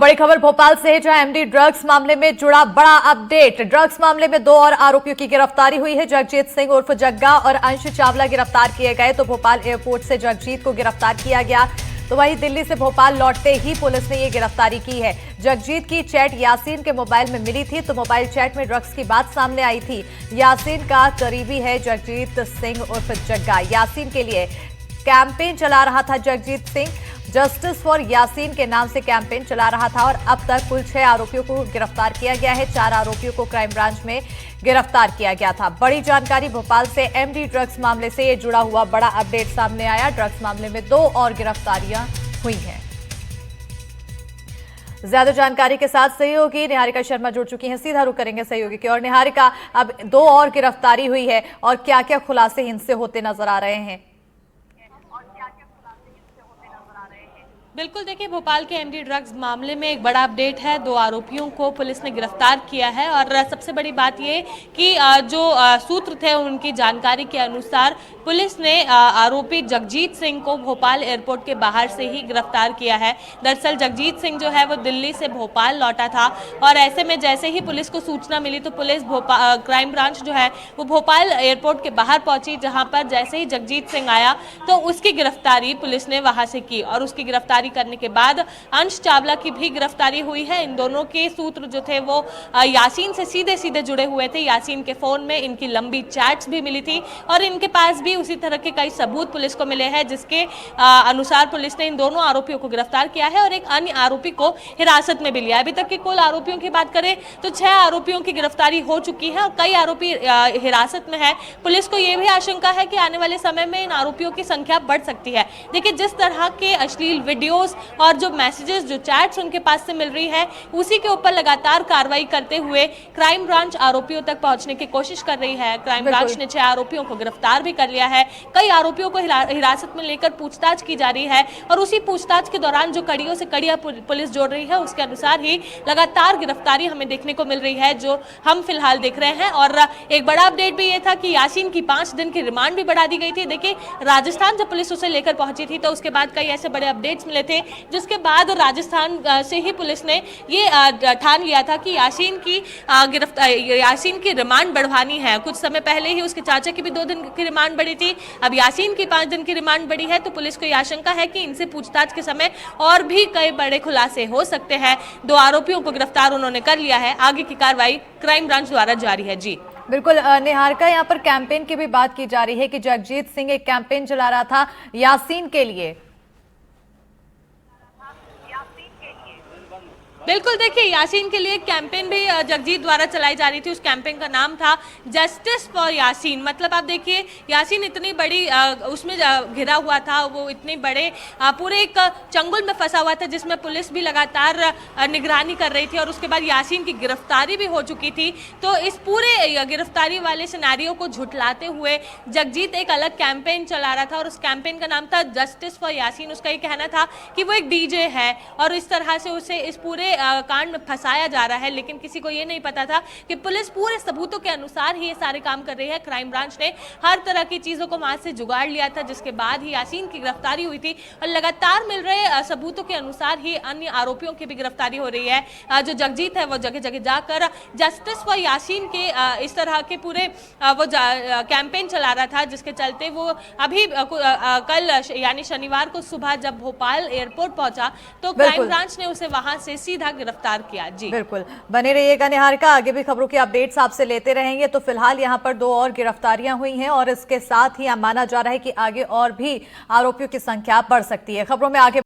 बड़ी खबर भोपाल से है, जहां एमडी ड्रग्स मामले में जुड़ा बड़ा अपडेट। ड्रग्स मामले में 2 और आरोपियों की गिरफ्तारी हुई है। जगजीत सिंह उर्फ जग्गा और अंश चावला गिरफ्तार किए गए। तो भोपाल एयरपोर्ट से जगजीत को गिरफ्तार किया गया, तो वहीं दिल्ली से भोपाल लौटते ही पुलिस ने ये गिरफ्तारी की है। जगजीत की चैट यासीन के मोबाइल में मिली थी, तो मोबाइल चैट में ड्रग्स की बात सामने आई थी। यासीन का करीबी है जगजीत सिंह उर्फ जग्गा। यासीन के लिए कैंपेन चला रहा था जगजीत सिंह। जस्टिस फॉर यासीन के नाम से कैंपेन चला रहा था और अब तक कुल 6 आरोपियों को गिरफ्तार किया गया है। 4 आरोपियों को क्राइम ब्रांच में गिरफ्तार किया गया था। बड़ी जानकारी भोपाल से एमडी ड्रग्स मामले से ये जुड़ा हुआ बड़ा अपडेट सामने आया। ड्रग्स मामले में 2 और गिरफ्तारियां हुई हैं। ज्यादा जानकारी के साथ सहयोगी निहारिका शर्मा जुड़ चुकी हैं। सीधा रुख करेंगे सहयोगी की और। निहारिका, अब 2 और गिरफ्तारी हुई है और क्या क्या खुलासे इनसे होते नजर आ रहे हैं? बिल्कुल, देखिए, भोपाल के एमडी ड्रग्स मामले में एक बड़ा अपडेट है। 2 आरोपियों को पुलिस ने गिरफ्तार किया है और सबसे बड़ी बात ये कि जो सूत्र थे उनकी जानकारी के अनुसार पुलिस ने आरोपी जगजीत सिंह को भोपाल एयरपोर्ट के बाहर से ही गिरफ्तार किया है। दरअसल जगजीत सिंह जो है वो दिल्ली से भोपाल लौटा था और ऐसे में जैसे ही पुलिस को सूचना मिली तो पुलिस क्राइम ब्रांच जो है वो भोपाल एयरपोर्ट के बाहर पहुंची, जहां पर जैसे ही जगजीत सिंह आया तो उसकी गिरफ्तारी पुलिस ने वहां से की और उसकी गिरफ्तारी करने के बाद अंश चावला की भी गिरफ्तारी हुई है। इन दोनों के सूत्र जो थे वो यासीन से सीधे सीधे जुड़े हुए थे। यासीन के फोन में इनकी लंबी चैट्स भी मिली थी और इनके पास भी उसी तरह के कई सबूत पुलिस को मिले हैं, जिसके अनुसार पुलिस ने इन दोनों आरोपियों को गिरफ्तार किया है और एक अन्य आरोपी को हिरासत में भी लिया। अभी तक के कुल आरोपियों की बात करें तो 6 आरोपियों की गिरफ्तारी हो चुकी है और कई आरोपी हिरासत में है। पुलिस को यह भी आशंका है कि आने वाले समय में इन आरोपियों की संख्या बढ़ सकती है। देखिए, जिस तरह के अश्लील वीडियोस और जो मैसेजेस, जो चैट्स उनके पास से मिल रही है, उसी के ऊपर लगातार कार्रवाई करते हुए क्राइम ब्रांच आरोपियों तक पहुंचने की कोशिश कर रही है। क्राइम ब्रांच ने 6 आरोपियों को गिरफ्तार भी कर लिया है। कई आरोपियों को हिरासत में लेकर पूछताछ की जा रही है और उसी पूछताछ के दौरान जो कड़ियों से कड़ियां पुलिस जोड़ रही है उसके अनुसार ही लगातार गिरफ्तारी हमें देखने को मिल रही है, जो हम फिलहाल देख रहे हैं। और एक बड़ा अपडेट भी ये था कि यासीन की 5 दिन की रिमांड भी बढ़ा दी गई थी। देखिए, राजस्थान जब पुलिस उसे लेकर पहुंची थी तो उसके बाद कई ऐसे बड़े अपडेट्स मिले थे, जिसके बाद राजस्थान से ही पुलिस ने ये ठान लिया था कि यासीन की रिमांड बढ़वानी है। कुछ समय पहले ही उसके चाचा की भी 2 दिन की रिमांड बढ़ी थी, अब यासीन की 5 दिन की रिमांड बढ़ी है। तो पुलिस को ये आशंका है कि इनसे पूछताछ के समय और भी कई बड़े खुलासे हो सकते हैं। 2 आरोपियों को गिरफ्तार उन्होंने कर लिया है। आगे की कार्रवाई क्राइम ब्रांच द्वारा जारी है। जी बिल्कुल निहारिका, यहाँ पर कैंपेन की भी बात की जा रही है कि जगजीत सिंह एक कैंपेन चला रहा था यासीन के लिए। बिल्कुल, देखिए, यासीन के लिए कैंपेन भी जगजीत द्वारा चलाई जा रही थी। उस कैंपेन का नाम था जस्टिस फॉर यासीन। मतलब आप देखिए, यासीन इतनी बड़ी उसमें घिरा हुआ था, वो इतने बड़े पूरे एक चंगुल में फंसा हुआ था जिसमें पुलिस भी लगातार निगरानी कर रही थी और उसके बाद यासीन की गिरफ्तारी भी हो चुकी थी। तो इस पूरे गिरफ्तारी वाले सिनेरियो को झुठलाते हुए जगजीत एक अलग कैंपेन चला रहा था और उस कैंपेन का नाम था जस्टिस फॉर यासीन। उसका ये कहना था कि वो एक डीजे है और इस तरह से उसे इस पूरे कांड में फंसाया जा रहा है, लेकिन किसी को ये नहीं पता था कि पुलिस पूरे सबूतों के अनुसार ही ये सारे काम कर रही है। क्राइम ब्रांच ने हर तरह की चीजों को वहां से जुगाड़ लिया था, जिसके बाद ही यासीन की गिरफ्तारी हुई थी और लगातार मिल रहे सबूतों के अनुसार ही अन्य आरोपियों की भी गिरफ्तारी हो रही है। जो जगजीत है वो जगह जगह जाकर जस्टिस फॉर यासीन के इस तरह के पूरे वो कैंपेन चला रहा था, जिसके चलते वो अभी कल यानी शनिवार को सुबह जब भोपाल एयरपोर्ट पहुंचा तो क्राइम ब्रांच ने उसे वहां से सीधा गिरफ्तार किया। जी बिल्कुल, बने रहिएगा निहारिका, आगे भी खबरों की अपडेट्स आपसे लेते रहेंगे। तो फिलहाल यहाँ पर 2 और गिरफ्तारियां हुई हैं और इसके साथ ही माना जा रहा है कि आगे और भी आरोपियों की संख्या बढ़ सकती है। खबरों में आगे